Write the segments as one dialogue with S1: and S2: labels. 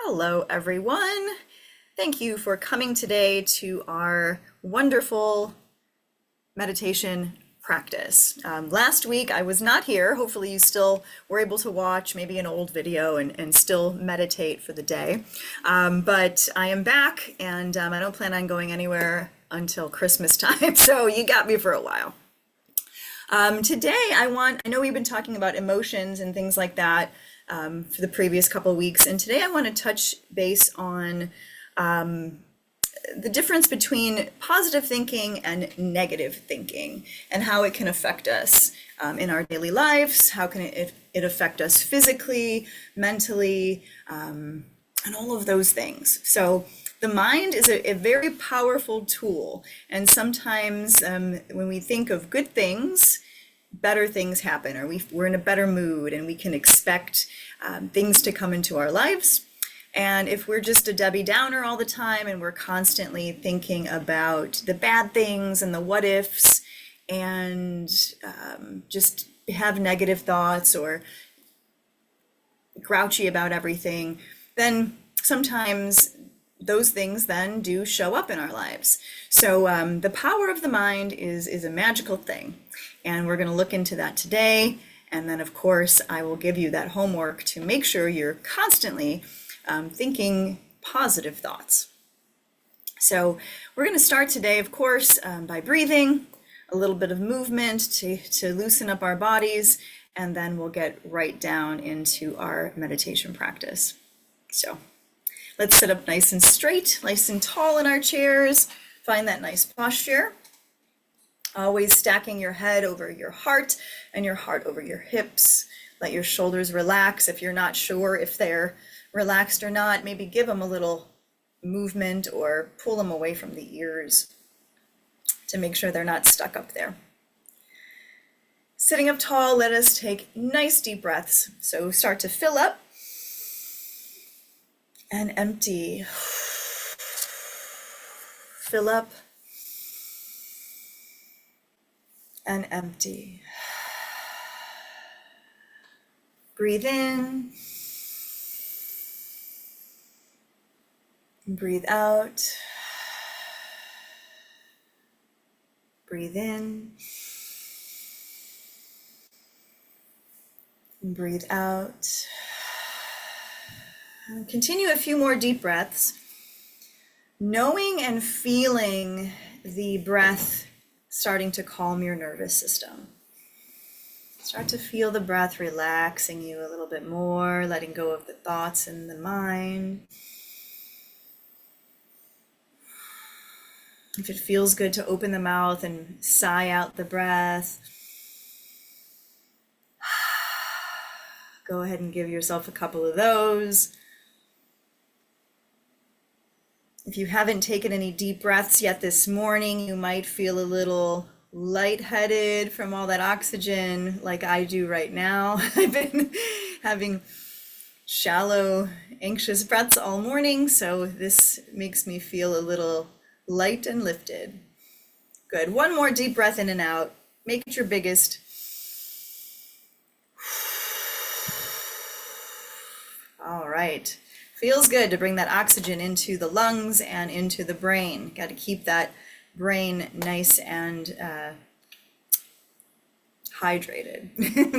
S1: Hello, everyone. Thank you for coming today to our wonderful meditation practice. Last week I was not here. Hopefully you still were able to watch maybe an old video and still meditate for the day. But I am back and I don't plan on going anywhere until Christmas time, so you got me for a while. Today I know we've been talking about emotions and things like that for the previous couple of weeks, and today I want to touch base on the difference between positive thinking and negative thinking and how it can affect us in our daily lives. How can it affect us physically, mentally, and all of those things. So the mind is a very powerful tool, and sometimes when we think of good things, better things happen, or we're in a better mood and we can expect things to come into our lives. And if we're just a Debbie Downer all the time and we're constantly thinking about the bad things and the what ifs and just have negative thoughts or grouchy about everything, then sometimes those things then do show up in our lives. So the power of the mind is a magical thing. And we're going to look into that today. And then, of course, I will give you that homework to make sure you're constantly thinking positive thoughts. So we're going to start today, of course, by breathing, a little bit of movement to loosen up our bodies, and then we'll get right down into our meditation practice. So let's sit up nice and straight, nice and tall in our chairs. Find that nice posture. Always stacking your head over your heart and your heart over your hips. Let your shoulders relax. If you're not sure if they're relaxed or not, maybe give them a little movement or pull them away from the ears to make sure they're not stuck up there. Sitting up tall, let us take nice deep breaths. So start to fill up and empty. Fill up and empty. Breathe in. Breathe out. Breathe in. Breathe out. And continue a few more deep breaths, knowing and feeling the breath starting to calm your nervous system. Start to feel the breath relaxing you a little bit more, letting go of the thoughts in the mind. If it feels good to open the mouth and sigh out the breath, go ahead and give yourself a couple of those. If you haven't taken any deep breaths yet this morning, you might feel a little lightheaded from all that oxygen like I do right now. I've been having shallow, anxious breaths all morning, so this makes me feel a little light and lifted. Good. One more deep breath in and out. Make it your biggest. All right. Feels good to bring that oxygen into the lungs and into the brain. Got to keep that brain nice and hydrated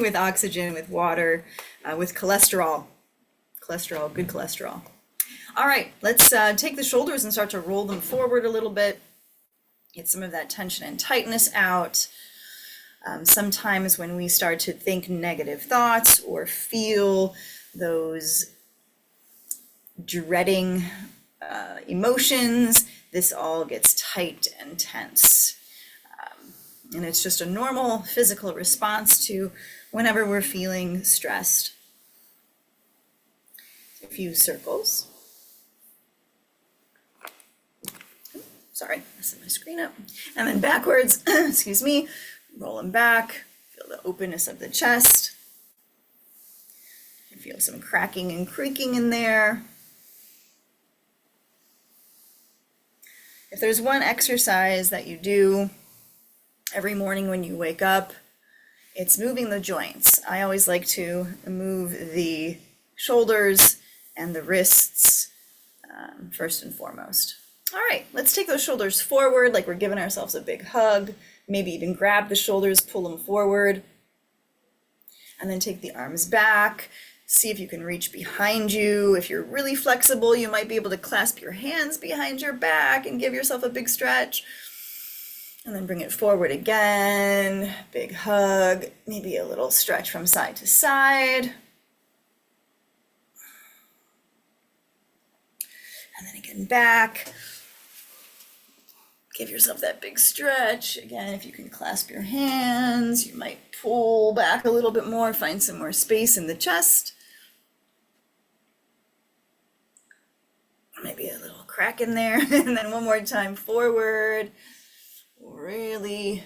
S1: with oxygen, with water, with cholesterol. Cholesterol, good cholesterol. All right, let's take the shoulders and start to roll them forward a little bit. Get some of that tension and tightness out. Sometimes when we start to think negative thoughts or feel those dreading emotions, this all gets tight and tense. And it's just a normal physical response to whenever we're feeling stressed. A few circles. Sorry, messing my screen up. And then backwards, excuse me, roll them back. Feel the openness of the chest. You feel some cracking and creaking in there. If there's one exercise that you do every morning when you wake up, it's moving the joints. I always like to move the shoulders and the wrists first and foremost. All right, let's take those shoulders forward like we're giving ourselves a big hug. Maybe even grab the shoulders, pull them forward, and then take the arms back. See if you can reach behind you. If you're really flexible, you might be able to clasp your hands behind your back and give yourself a big stretch. And then bring it forward again, big hug, maybe a little stretch from side to side. And then again back. Give yourself that big stretch. Again, if you can clasp your hands, you might pull back a little bit more, find some more space in the chest. Maybe a little crack in there. And then one more time forward. Really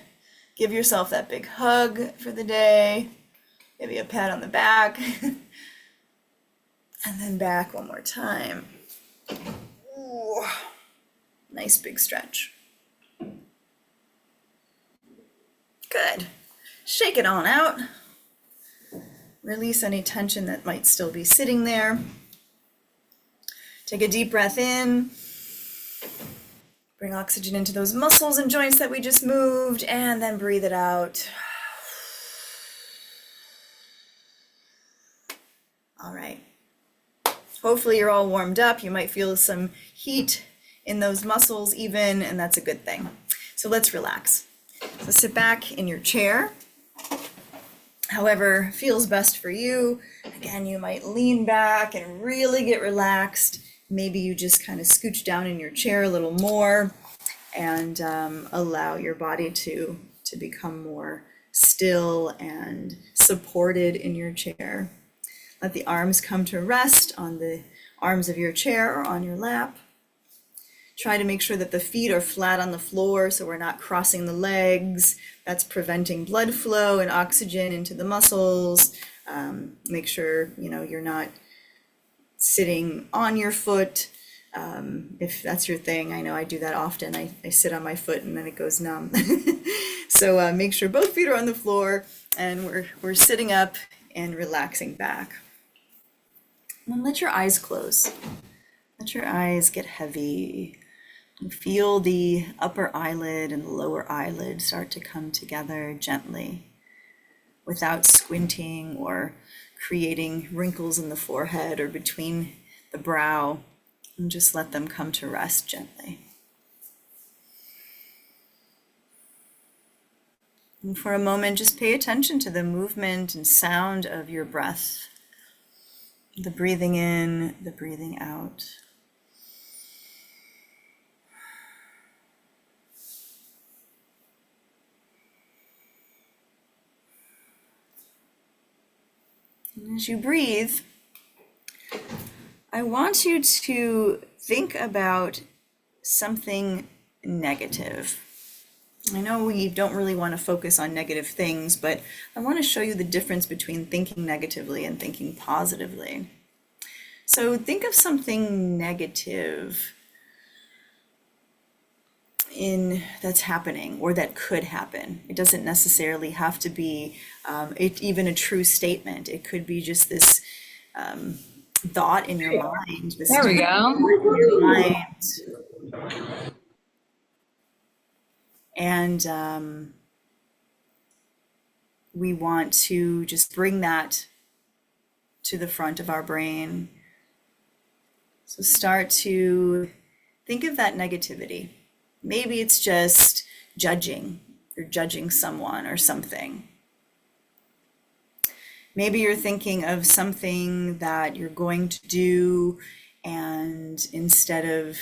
S1: give yourself that big hug for the day. Maybe a pat on the back. And then back one more time. Ooh, nice big stretch. Good. Shake it on out. Release any tension that might still be sitting there. Take a deep breath in. Bring oxygen into those muscles and joints that we just moved, and then breathe it out. All right. Hopefully you're all warmed up. You might feel some heat in those muscles even, and that's a good thing. So let's relax. So sit back in your chair, however feels best for you. Again, you might lean back and really get relaxed. Maybe you just kind of scooch down in your chair a little more and allow your body to become more still and supported in your chair. Let the arms come to rest on the arms of your chair or on your lap. Try to make sure that the feet are flat on the floor so we're not crossing the legs. That's preventing blood flow and oxygen into the muscles. Make sure you're not sitting on your foot. If that's your thing, I know I do that often. I sit on my foot and then it goes numb. So make sure both feet are on the floor and we're sitting up and relaxing back. And then let your eyes close. Let your eyes get heavy. And feel the upper eyelid and the lower eyelid start to come together gently without squinting or creating wrinkles in the forehead or between the brow. And just let them come to rest gently. And for a moment, just pay attention to the movement and sound of your breath. The breathing in, the breathing out. And as you breathe, I want you to think about something negative. I know we don't really want to focus on negative things, but I want to show you the difference between thinking negatively and thinking positively. So think of something negative that's happening or that could happen. It doesn't necessarily have to be even a true statement. It could be just this thought in your mind.
S2: There we go.
S1: In your mind. And we want to just bring that to the front of our brain. So start to think of that negativity. Maybe it's just judging. You're judging someone or something. Maybe you're thinking of something that you're going to do, and instead of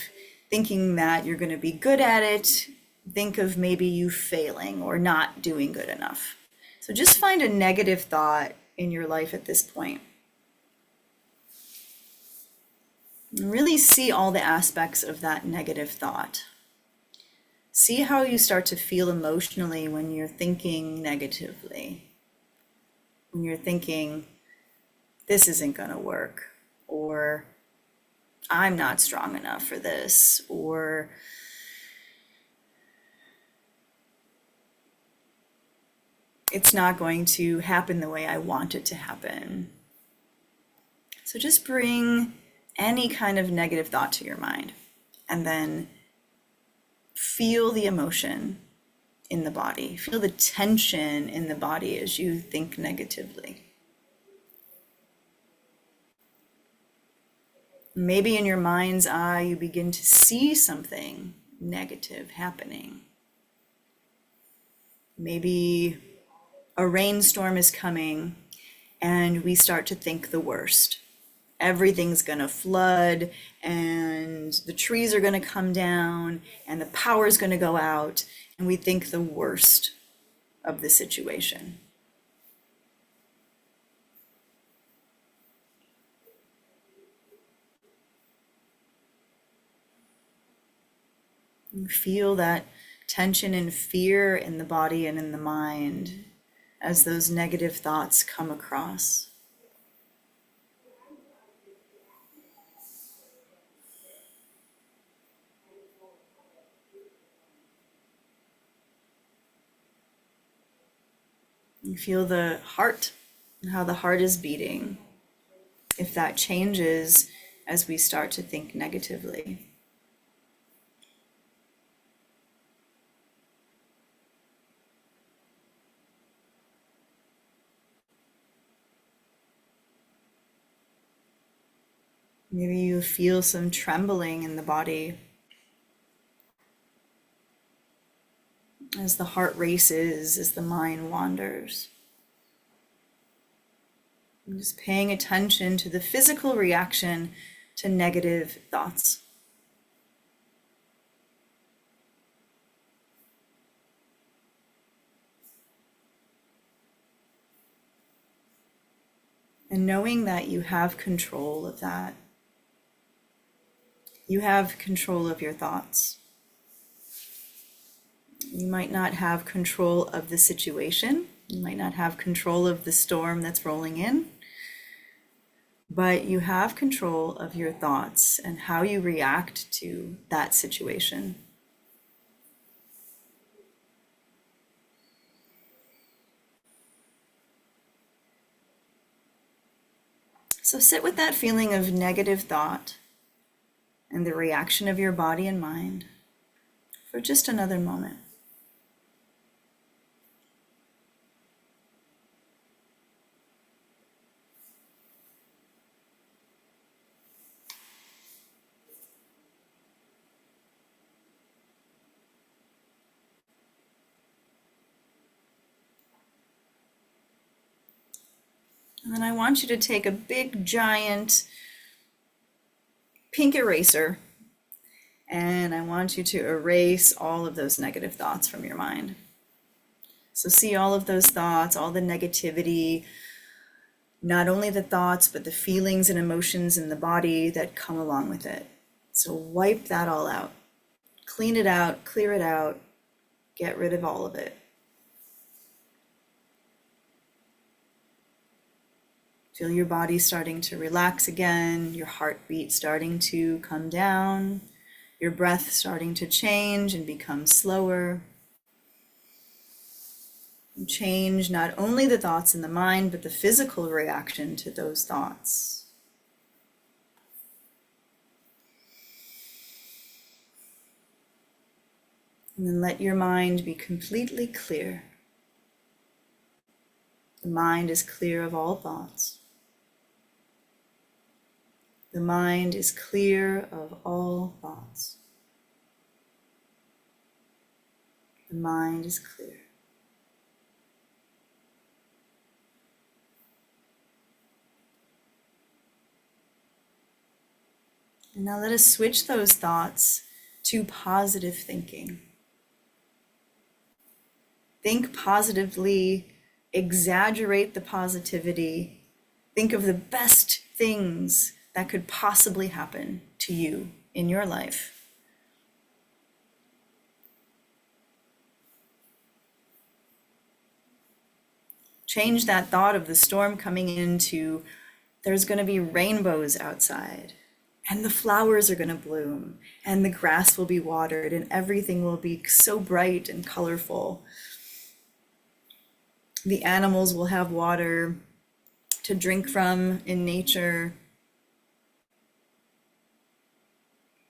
S1: thinking that you're going to be good at it, think of maybe you failing or not doing good enough. So just find a negative thought in your life at this point. And really see all the aspects of that negative thought. See how you start to feel emotionally when you're thinking negatively. When you're thinking, this isn't going to work, or I'm not strong enough for this, or it's not going to happen the way I want it to happen. So just bring any kind of negative thought to your mind, and then feel the emotion in the body. Feel the tension in the body as you think negatively. Maybe in your mind's eye, you begin to see something negative happening. Maybe a rainstorm is coming and we start to think the worst. Everything's gonna flood and the trees are gonna come down and the power's gonna go out, and we think the worst of the situation. You feel that tension and fear in the body and in the mind as those negative thoughts come across. You feel the heart and how the heart is beating, if that changes as we start to think negatively. Maybe you feel some trembling in the body as the heart races, as the mind wanders. And just paying attention to the physical reaction to negative thoughts. And knowing that you have control of that. You have control of your thoughts. You might not have control of the situation. You might not have control of the storm that's rolling in, but you have control of your thoughts and how you react to that situation. So sit with that feeling of negative thought and the reaction of your body and mind for just another moment. And then I want you to take a big, giant pink eraser, and I want you to erase all of those negative thoughts from your mind. So see all of those thoughts, all the negativity, not only the thoughts, but the feelings and emotions in the body that come along with it. So wipe that all out. Clean it out, clear it out, get rid of all of it. Feel your body starting to relax again, your heartbeat starting to come down, your breath starting to change and become slower. And change not only the thoughts in the mind, but the physical reaction to those thoughts. And then let your mind be completely clear. The mind is clear of all thoughts. The mind is clear of all thoughts. The mind is clear. And now let us switch those thoughts to positive thinking. Think positively, exaggerate the positivity, think of the best things that could possibly happen to you in your life. Change that thought of the storm coming into there's going to be rainbows outside, and the flowers are going to bloom, and the grass will be watered, and everything will be so bright and colorful. The animals will have water to drink from in nature.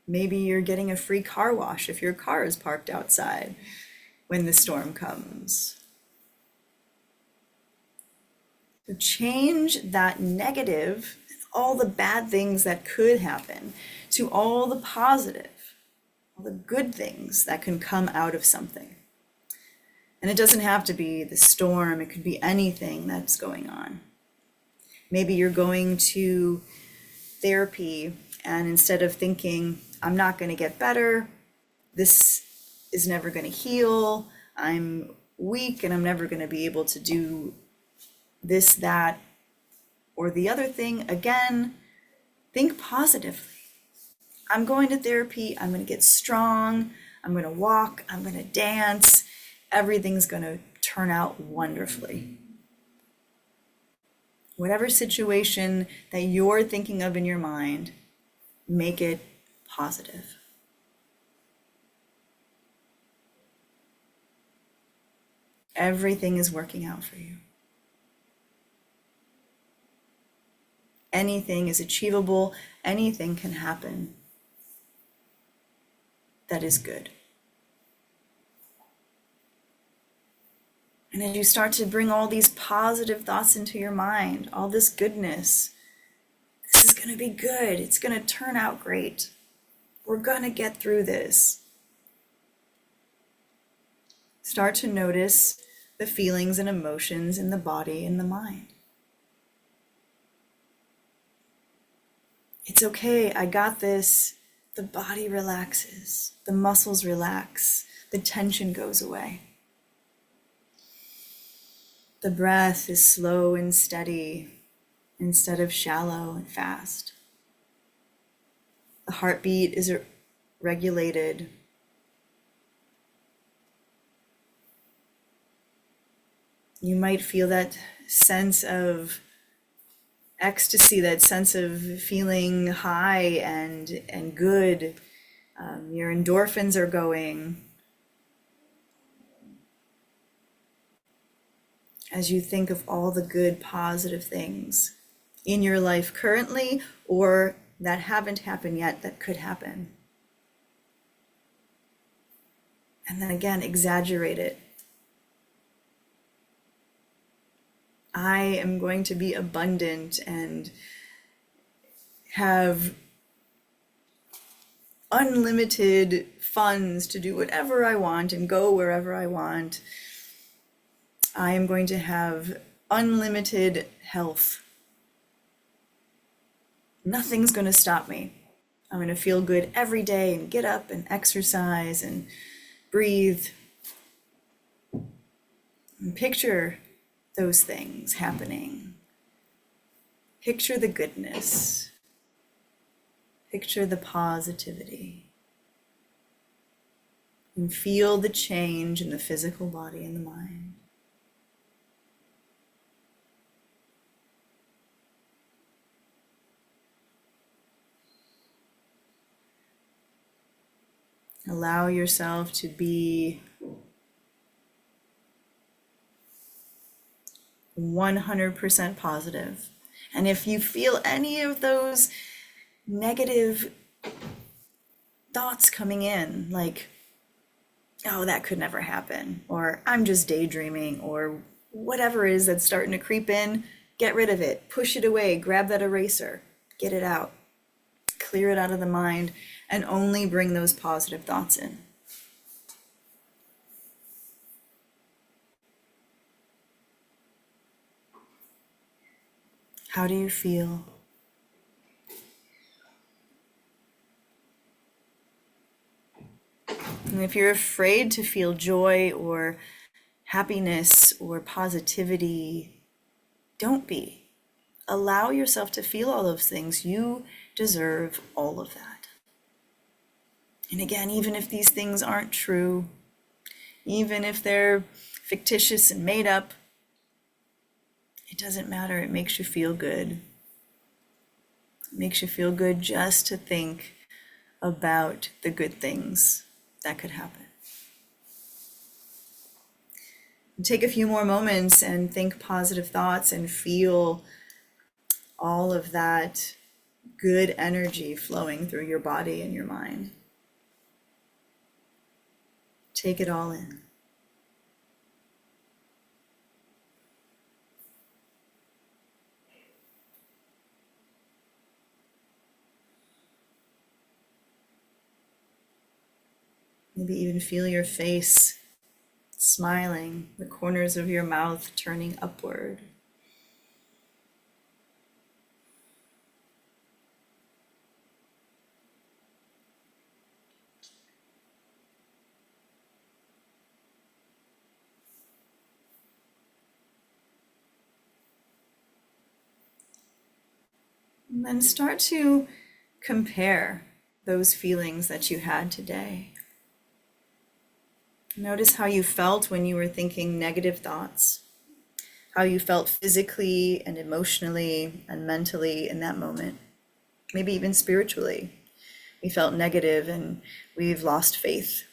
S1: Maybe you're getting a free car wash if your car is parked outside when the storm comes. So change that negative, all the bad things that could happen, to all the positive, all the good things that can come out of something. And it doesn't have to be the storm, it could be anything that's going on. Maybe you're going to therapy, and instead of thinking, I'm not going to get better, this is never going to heal, I'm weak and I'm never going to be able to do this, that, or the other thing again, think positively. I'm going to therapy, I'm going to get strong, I'm going to walk, I'm going to dance, everything's going to turn out wonderfully. Whatever situation that you're thinking of in your mind, make it positive. Everything is working out for you. Anything is achievable, anything can happen that is good. And as you start to bring all these positive thoughts into your mind, all this goodness, this is going to be good. It's going to turn out great. We're going to get through this. Start to notice the feelings and emotions in the body and the mind. It's okay, I got this. The body relaxes, the muscles relax, the tension goes away. The breath is slow and steady instead of shallow and fast. The heartbeat is regulated. You might feel that sense of ecstasy, that sense of feeling high and good. Your endorphins are going. As you think of all the good, positive things in your life currently, or that haven't happened yet that could happen. And then again, exaggerate it. I am going to be abundant and have unlimited funds to do whatever I want and go wherever I want. I am going to have unlimited health. Nothing's going to stop me. I'm going to feel good every day and get up and exercise and breathe. And picture those things happening. Picture the goodness. Picture the positivity. And feel the change in the physical body and the mind. Allow yourself to be 100% positive. And if you feel any of those negative thoughts coming in, like, oh, that could never happen, or I'm just daydreaming, or whatever it is that's starting to creep in, get rid of it, push it away, grab that eraser, get it out, clear it out of the mind, and only bring those positive thoughts in. How do you feel? And if you're afraid to feel joy or happiness or positivity, don't be. Allow yourself to feel all those things. You deserve all of that. And again, even if these things aren't true, even if they're fictitious and made up, it doesn't matter. It makes you feel good. It makes you feel good just to think about the good things that could happen. Take a few more moments and think positive thoughts and feel all of that good energy flowing through your body and your mind. Take it all in. Maybe even feel your face smiling, the corners of your mouth turning upward. And then start to compare those feelings that you had today. Notice how you felt when you were thinking negative thoughts, how you felt physically and emotionally and mentally in that moment, maybe even spiritually. We felt negative and we've lost faith.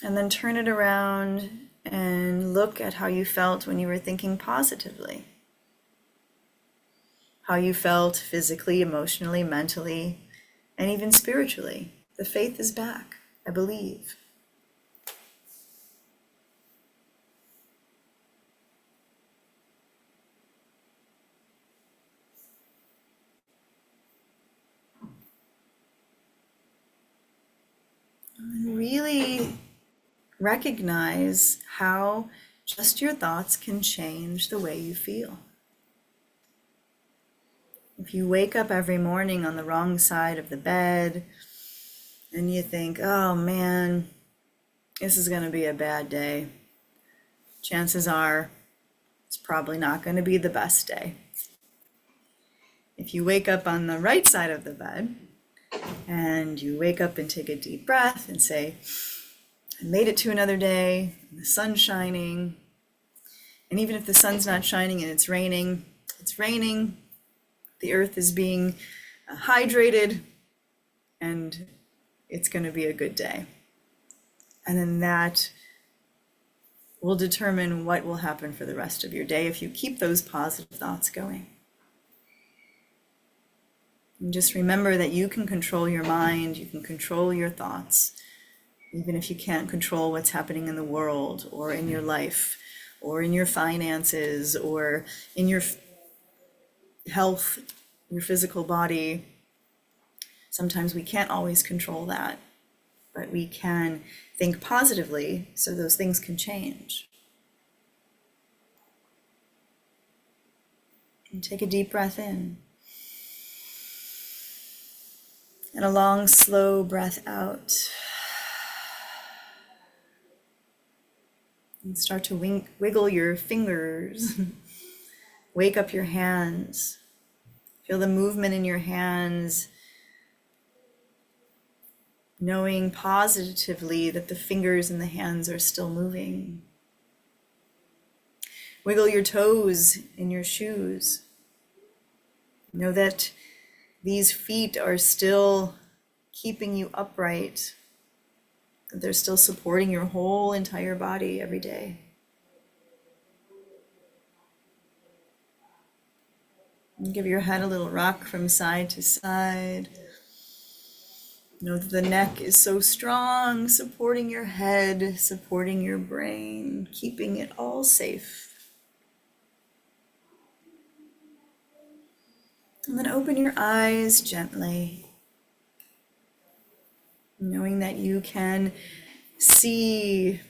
S1: And then turn it around and look at how you felt when you were thinking positively. How you felt physically, emotionally, mentally, and even spiritually. The faith is back, I believe. And really recognize how just your thoughts can change the way you feel. If you wake up every morning on the wrong side of the bed and you think, oh man, this is going to be a bad day, chances are it's probably not going to be the best day. If you wake up on the right side of the bed and you wake up and take a deep breath and say, I made it to another day, the sun's shining, and even if the sun's not shining and it's raining, the earth is being hydrated, and it's going to be a good day. And then that will determine what will happen for the rest of your day if you keep those positive thoughts going. And just remember that you can control your mind, you can control your thoughts, even if you can't control what's happening in the world or in your life or in your finances or in your health, your physical body. Sometimes we can't always control that, but we can think positively so those things can change. And take a deep breath in. And a long, slow breath out. And start to wiggle your fingers. Wake up your hands. Feel the movement in your hands. Knowing positively that the fingers and the hands are still moving. Wiggle your toes in your shoes. Know that these feet are still keeping you upright. That they're still supporting your whole entire body every day. And give your head a little rock from side to side. Know that the neck is so strong, supporting your head, supporting your brain, keeping it all safe. And then open your eyes gently, knowing that you can see,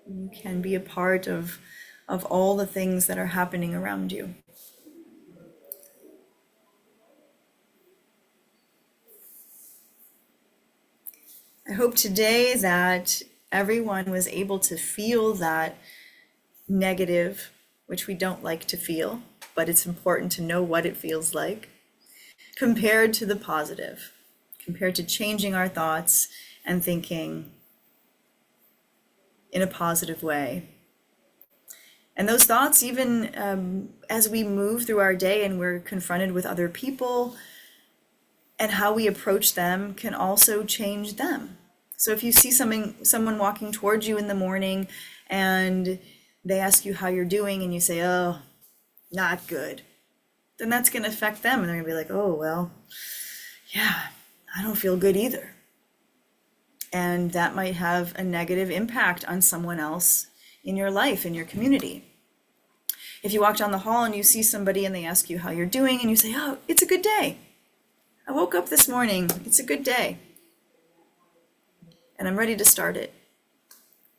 S1: you can be a part of all the things that are happening around you. I hope today that everyone was able to feel that negative, which we don't like to feel, but it's important to know what it feels like, compared to the positive, compared to changing our thoughts and thinking in a positive way. And those thoughts, even as we move through our day and we're confronted with other people, and how we approach them can also change them. So if you see someone walking towards you in the morning and they ask you how you're doing and you say, oh, not good, then that's going to affect them. And they're going to be like, oh, well, yeah, I don't feel good either. And that might have a negative impact on someone else in your life, in your community. If you walk down the hall and you see somebody and they ask you how you're doing and you say, oh, it's a good day. I woke up this morning. It's a good day. And I'm ready to start it.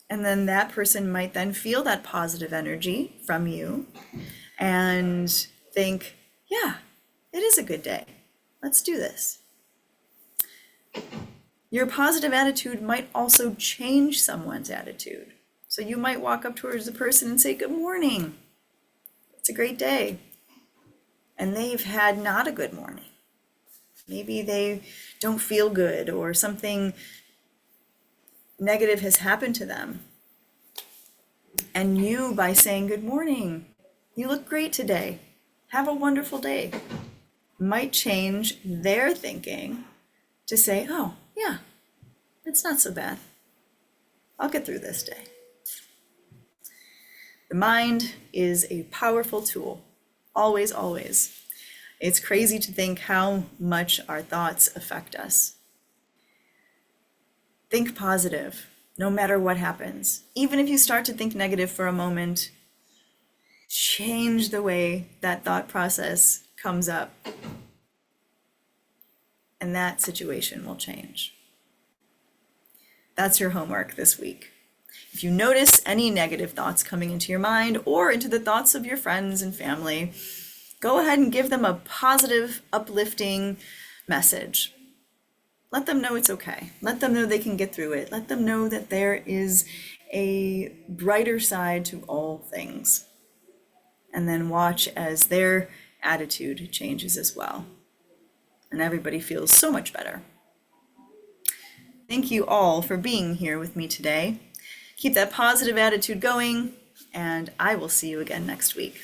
S1: And then that person might then feel that positive energy from you and think, yeah, it is a good day. Let's do this. Your positive attitude might also change someone's attitude. So you might walk up towards the person and say, good morning. It's a great day. And they've had not a good morning. Maybe they don't feel good or something negative has happened to them. And you, by saying good morning, you look great today, have a wonderful day, might change their thinking to say, oh, yeah, it's not so bad. I'll get through this day. The mind is a powerful tool, always, always. It's crazy to think how much our thoughts affect us. Think positive, no matter what happens. Even if you start to think negative for a moment, change the way that thought process comes up, and that situation will change. That's your homework this week. If you notice any negative thoughts coming into your mind or into the thoughts of your friends and family, go ahead and give them a positive, uplifting message. Let them know it's okay. Let them know they can get through it. Let them know that there is a brighter side to all things. And then watch as their attitude changes as well. And everybody feels so much better. Thank you all for being here with me today. Keep that positive attitude going, and I will see you again next week.